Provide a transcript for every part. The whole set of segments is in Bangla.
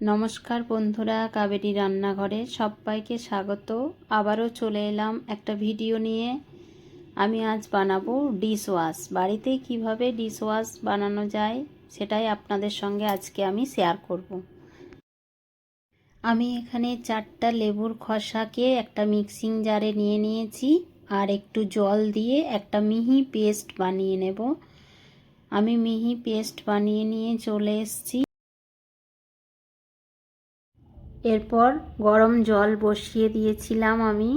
নমস্কার বন্ধুরা, কাবেরী রান্নাঘরে সবাইকে স্বাগত। আবারও চলে এলাম একটা ভিডিও নিয়ে। আমি আজ বানাবো ডিশ ওয়াশ। বাড়িতে কিভাবে ডিশ ওয়াশ বানানো যায় সেটাই আপনাদের সঙ্গে আজকে আমি শেয়ার করব। আমি এখানে 4টা লেবুর খোসাকে একটা মিক্সিং জারে নিয়ে নিয়েছি আর একটু জল দিয়ে একটা মিহি পেস্ট বানিয়ে নেব। আমি মিহি পেস্ট বানিয়ে নিয়ে চলে এসেছি। এরপর গরম জল বসিয়ে দিয়েছিলাম আমি।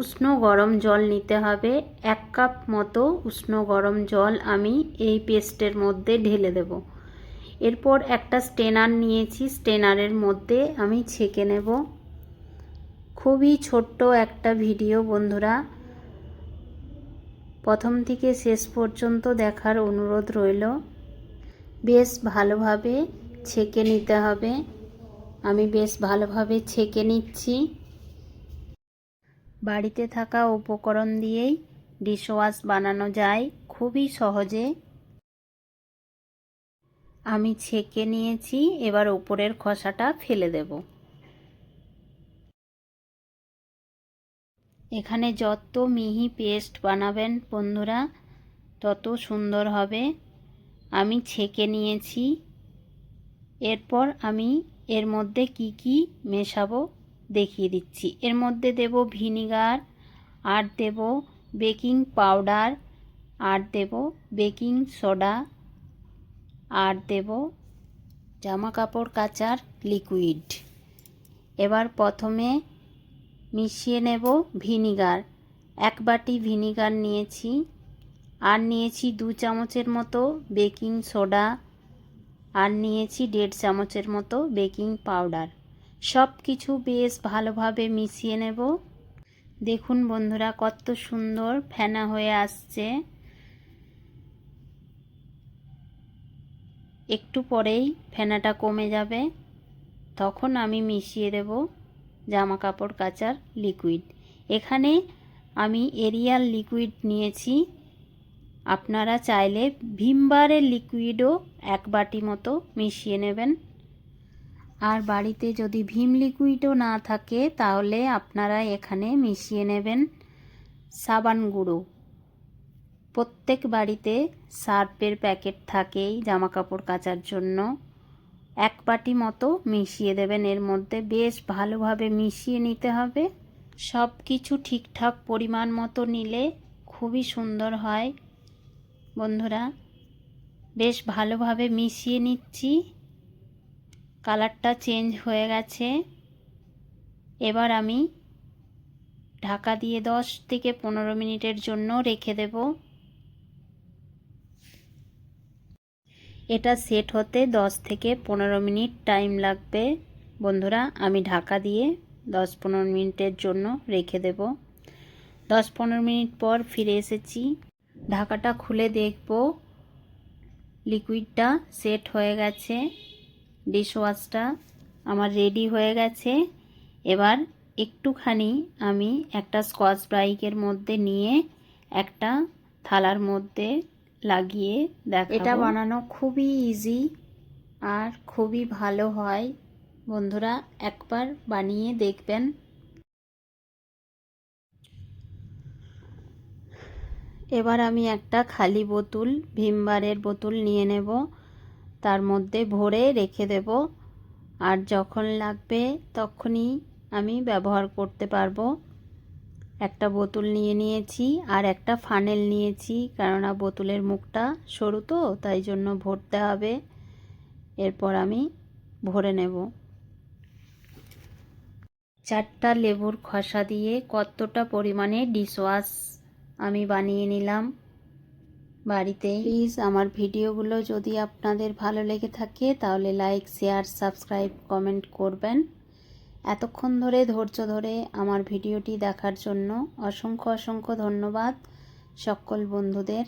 উষ্ণ গরম জল নিতে হবে। 1 কাপ মতো উষ্ণ গরম জল আমি এই পেস্টের মধ্যে ঢেলে দেব। এরপর একটা স্ট্রেনার নিয়েছি, স্ট্রেনারের মধ্যে আমি ছেঁকে নেব। খুবই ছোট্ট একটা ভিডিও বন্ধুরা, প্রথম থেকে শেষ পর্যন্ত দেখার অনুরোধ রইল। বেশ ভালোভাবে ছেঁকে নিতে হবে। আমি বেশ ভালোভাবে ছেঁকে নিচ্ছি। বাড়িতে থাকা উপকরণ দিয়েই ডিশ ওয়াশ বানানো যায় খুবই সহজে। আমি ছেঁকে নিয়েছি, এবার উপরের খোসাটা ফেলে দেব। এখানে যত মিহি পেস্ট বানাবেন বন্ধুরা তত সুন্দর হবে। আমি ছেঁকে নিয়েছি। এরপর আমি এর মধ্যে কি কি মেশাবো দেখিয়ে দিচ্ছি। এর মধ্যে দেব ভিনিগার, আর দেব বেকিং পাউডার, আর দেব বেকিং সোডা, আর দেব জামা কাপড় কাচার লিকুইড। এবার প্রথমে মিশিয়ে নেব ভিনিগার। 1 বাটি ভিনিগার নিয়েছি, আর নিয়েছি 2 চামচের মতো বেকিং সোডা, আর নিয়েছি 1.5 চামচের মতো বেকিং পাউডার। সব কিছু বেশ ভালোভাবে মিশিয়ে নেব। দেখুন বন্ধুরা কত সুন্দর ফেনা হয়ে আসছে। একটু পরেই ফেনাটা কমে যাবে, তখন আমি মিশিয়ে দেব জামা কাপড় কাচার লিকুইড। এখানে আমি এরিয়াল লিকুইড নিয়েছি। আপনারা চাইলে ভিমবারের লিকুইডও 1 বাটি মতো মিশিয়ে নেবেন। আর বাড়িতে যদি ভিম লিকুইডও না থাকে তাহলে আপনারা এখানে মিশিয়ে নেবেন সাবান গুঁড়ো। প্রত্যেক বাড়িতে সার্ফের প্যাকেট থাকেই জামা কাপড় কাচার জন্য। 1 বাটি মতো মিশিয়ে দেবেন এর মধ্যে। বেশ ভালোভাবে মিশিয়ে নিতে হবে। সব কিছু ঠিকঠাক পরিমাণ মতো নিলে খুবই সুন্দর হয় বন্ধুরা। বেশ ভালোভাবে মিশিয়ে নিচ্ছি। কালারটা চেঞ্জ হয়ে গেছে। এবার আমি ঢাকা দিয়ে 10 থেকে 15 মিনিটের জন্য রেখে দেব। এটা সেট হতে 10 থেকে 15 মিনিট টাইম লাগবে বন্ধুরা। আমি ঢাকা দিয়ে 10-15 মিনিটের জন্য রেখে দেব। 10-15 মিনিট পর ফিরে এসেছি। ঢাকাটা খুলে দেখব লিকুইডটা সেট হয়ে গেছে। ডিশ ওয়াশটা আমার রেডি হয়ে গেছে। এবার একটুখানি আমি একটা স্কচ ব্রাইটের মধ্যে নিয়ে একটা থালার মধ্যে লাগিয়ে দেখাবো। এটা বানানো খুবই ইজি আর খুবই ভালো হয় বন্ধুরা, একবার বানিয়ে দেখবেন। এবার আমি একটা খালি বোতল, ভিমবারের বোতল নিয়ে নেব, তার মধ্যে ভরে রেখে দেব। আর যখন লাগবে তখনই আমি ব্যবহার করতে পারবো। একটা বোতল নিয়ে নিয়েছি আর একটা ফানেল নিয়েছি, কেননা বোতলের মুখটা সরু তো তাই জন্য ভরতে হবে। এরপর আমি ভরে নেব। 4টা লেবুর খোসা দিয়ে কতটা পরিমাণে ডিশ ওয়াশ আমি বানিয়ে নিলাম বাড়িতে। প্লিজ আমার ভিডিওগুলো যদি আপনাদের ভালো লেগে থাকে তাহলে লাইক, শেয়ার, সাবস্ক্রাইব, কমেন্ট করবেন। এতক্ষণ ধরে ধৈর্য ধরে আমার ভিডিওটি দেখার জন্য অসংখ্য অসংখ্য ধন্যবাদ সকল বন্ধুদের।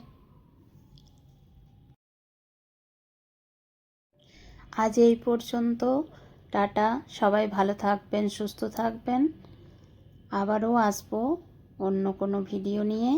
আজ এই পর্যন্ত। টাটা। সবাই ভালো থাকবেন, সুস্থ থাকবেন। আবারও আসবো অন্য কোনো ভিডিও নিয়ে।